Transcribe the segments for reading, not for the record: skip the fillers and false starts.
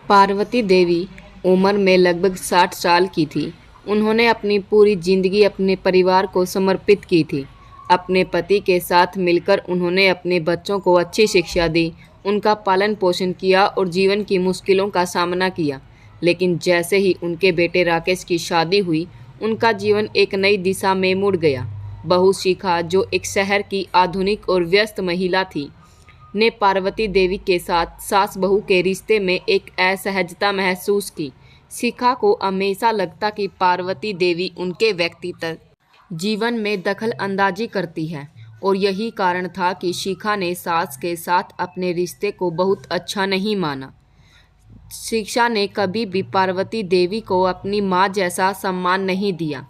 पार्वती देवी उम्र में लगभग 60 साल की थी। उन्होंने अपनी पूरी जिंदगी अपने परिवार को समर्पित की थी। अपने पति के साथ मिलकर उन्होंने अपने बच्चों को अच्छी शिक्षा दी, उनका पालन पोषण किया और जीवन की मुश्किलों का सामना किया। लेकिन जैसे ही उनके बेटे राकेश की शादी हुई, उनका जीवन एक नई दिशा में मुड़ गया। बहू शिखा, जो एक शहर की आधुनिक और व्यस्त महिला थी, ने पार्वती देवी के साथ सास बहू के रिश्ते में एक असहजता महसूस की। शिखा को हमेशा लगता कि पार्वती देवी उनके व्यक्तिगत जीवन में दखल अंदाजी करती है, और यही कारण था कि शिखा ने सास के साथ अपने रिश्ते को बहुत अच्छा नहीं माना। शिखा ने कभी भी पार्वती देवी को अपनी माँ जैसा सम्मान नहीं दिया।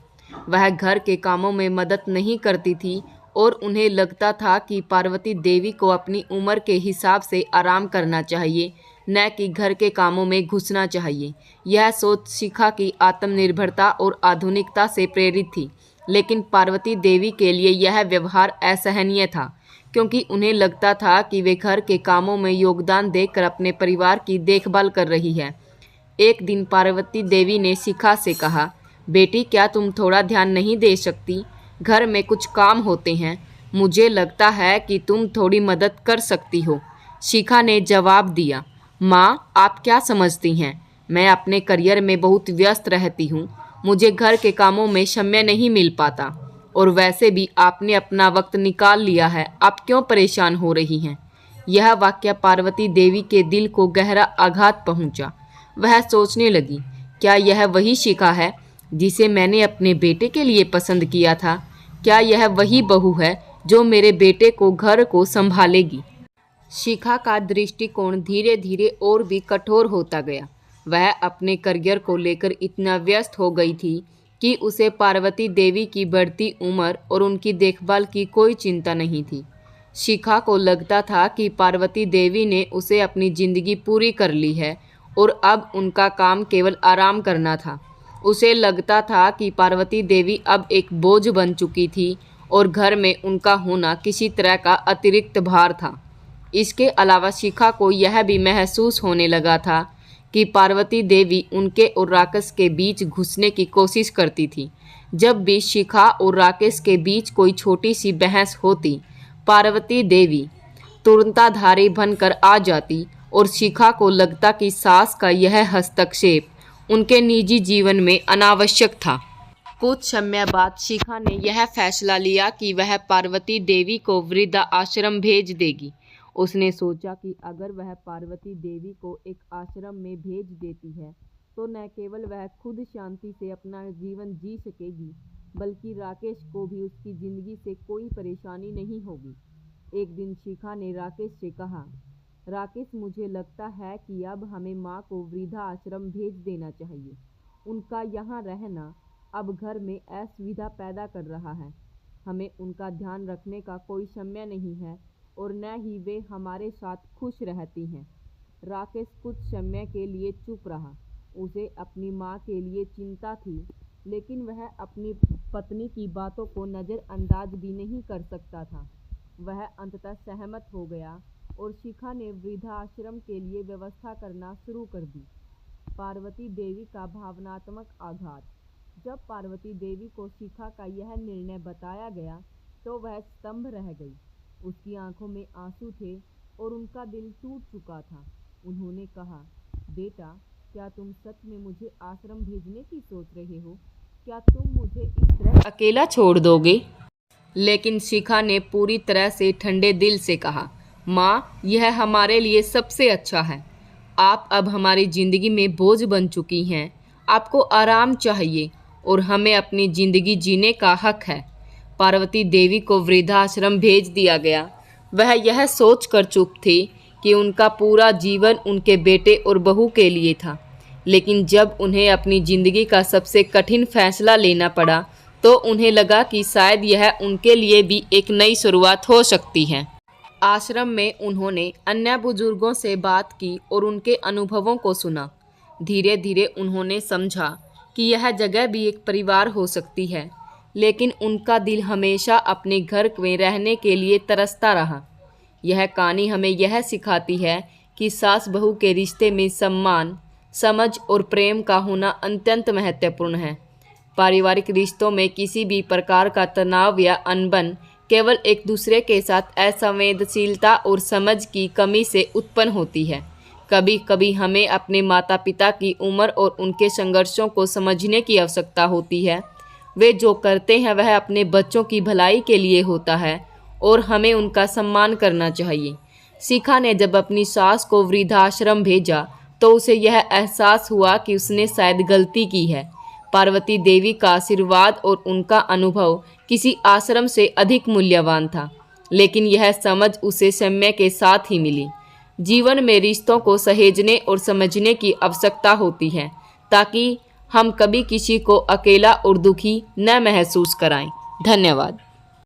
वह घर के कामों में मदद नहीं करती थी और उन्हें लगता था कि पार्वती देवी को अपनी उम्र के हिसाब से आराम करना चाहिए, न कि घर के कामों में घुसना चाहिए। यह सोच शिखा की आत्मनिर्भरता और आधुनिकता से प्रेरित थी, लेकिन पार्वती देवी के लिए यह व्यवहार असहनीय था, क्योंकि उन्हें लगता था कि वे घर के कामों में योगदान देकर अपने परिवार की देखभाल कर रही है। एक दिन पार्वती देवी ने शिखा से कहा, बेटी, क्या तुम थोड़ा ध्यान नहीं दे सकती? घर में कुछ काम होते हैं, मुझे लगता है कि तुम थोड़ी मदद कर सकती हो। शिखा ने जवाब दिया, माँ, आप क्या समझती हैं? मैं अपने करियर में बहुत व्यस्त रहती हूँ, मुझे घर के कामों में समय नहीं मिल पाता। और वैसे भी आपने अपना वक्त निकाल लिया है, आप क्यों परेशान हो रही हैं? यह वाक्य पार्वती देवी के दिल को गहरा आघात पहुंचा। वह सोचने लगी, क्या यह वही शिखा है जिसे मैंने अपने बेटे के लिए पसंद किया था? क्या यह वही बहू है जो मेरे बेटे को घर को संभालेगी? शिखा का दृष्टिकोण धीरे धीरे और भी कठोर होता गया। वह अपने करियर को लेकर इतना व्यस्त हो गई थी कि उसे पार्वती देवी की बढ़ती उम्र और उनकी देखभाल की कोई चिंता नहीं थी। शिखा को लगता था कि पार्वती देवी ने उसे अपनी जिंदगी पूरी कर ली है और अब उनका काम केवल आराम करना था। उसे लगता था कि पार्वती देवी अब एक बोझ बन चुकी थी और घर में उनका होना किसी तरह का अतिरिक्त भार था। इसके अलावा शिखा को यह भी महसूस होने लगा था कि पार्वती देवी उनके और राकेश के बीच घुसने की कोशिश करती थी। जब भी शिखा और राकेश के बीच कोई छोटी सी बहस होती, पार्वती देवी तुरंताधारी बनकर आ जाती और शिखा को लगता कि सास का यह हस्तक्षेप उनके निजी जीवन में अनावश्यक था। कुछ समय बाद शिखा ने यह फैसला लिया कि वह पार्वती देवी को वृद्धा आश्रम भेज देगी। उसने सोचा कि अगर वह पार्वती देवी को एक आश्रम में भेज देती है तो न केवल वह खुद शांति से अपना जीवन जी सकेगी, बल्कि राकेश को भी उसकी जिंदगी से कोई परेशानी नहीं होगी। एक दिन शिखा ने राकेश से कहा, राकेश, मुझे लगता है कि अब हमें माँ को वृद्धा आश्रम भेज देना चाहिए। उनका यहाँ रहना अब घर में असुविधा पैदा कर रहा है। हमें उनका ध्यान रखने का कोई समय नहीं है और न ही वे हमारे साथ खुश रहती हैं। राकेश कुछ समय के लिए चुप रहा। उसे अपनी माँ के लिए चिंता थी, लेकिन वह अपनी पत्नी की बातों को नज़रअंदाज भी नहीं कर सकता था। वह अंततः सहमत हो गया और शिखा ने वृद्धाश्रम के लिए व्यवस्था करना शुरू कर दी। पार्वती देवी का भावनात्मक आघात। जब पार्वती देवी को शिखा का यह निर्णय बताया गया तो वह स्तंभ रह गई। उसकी आंखों में आंसू थे और उनका दिल टूट चुका था। उन्होंने कहा, बेटा, क्या तुम सच में मुझे आश्रम भेजने की सोच रहे हो? क्या तुम मुझे इस तरह अकेला छोड़ दोगे? लेकिन शिखा ने पूरी तरह से ठंडे दिल से कहा, माँ, यह हमारे लिए सबसे अच्छा है। आप अब हमारी ज़िंदगी में बोझ बन चुकी हैं। आपको आराम चाहिए और हमें अपनी ज़िंदगी जीने का हक है। पार्वती देवी को वृद्धाश्रम भेज दिया गया। वह यह सोच कर चुप थी कि उनका पूरा जीवन उनके बेटे और बहू के लिए था, लेकिन जब उन्हें अपनी ज़िंदगी का सबसे कठिन फैसला लेना पड़ा तो उन्हें लगा कि शायद यह उनके लिए भी एक नई शुरुआत हो सकती है। आश्रम में उन्होंने अन्य बुजुर्गों से बात की और उनके अनुभवों को सुना। धीरे धीरे उन्होंने समझा कि यह जगह भी एक परिवार हो सकती है, लेकिन उनका दिल हमेशा अपने घर में रहने के लिए तरसता रहा। यह कहानी हमें यह सिखाती है कि सास बहू के रिश्ते में सम्मान, समझ और प्रेम का होना अत्यंत महत्वपूर्ण है। पारिवारिक रिश्तों में किसी भी प्रकार का तनाव या अनबन केवल एक दूसरे के साथ असंवेदनशीलता और समझ की कमी से उत्पन्न होती है। कभी कभी हमें अपने माता पिता की उम्र और उनके संघर्षों को समझने की आवश्यकता होती है। वे जो करते हैं वह अपने बच्चों की भलाई के लिए होता है और हमें उनका सम्मान करना चाहिए। शिखा ने जब अपनी सास को वृद्धाश्रम भेजा तो उसे यह एहसास हुआ कि उसने शायद गलती की है। पार्वती देवी का आशीर्वाद और उनका अनुभव किसी आश्रम से अधिक मूल्यवान था, लेकिन यह समझ उसे समय के साथ ही मिली। जीवन में रिश्तों को सहेजने और समझने की आवश्यकता होती है ताकि हम कभी किसी को अकेला और दुखी न महसूस कराएं। धन्यवाद।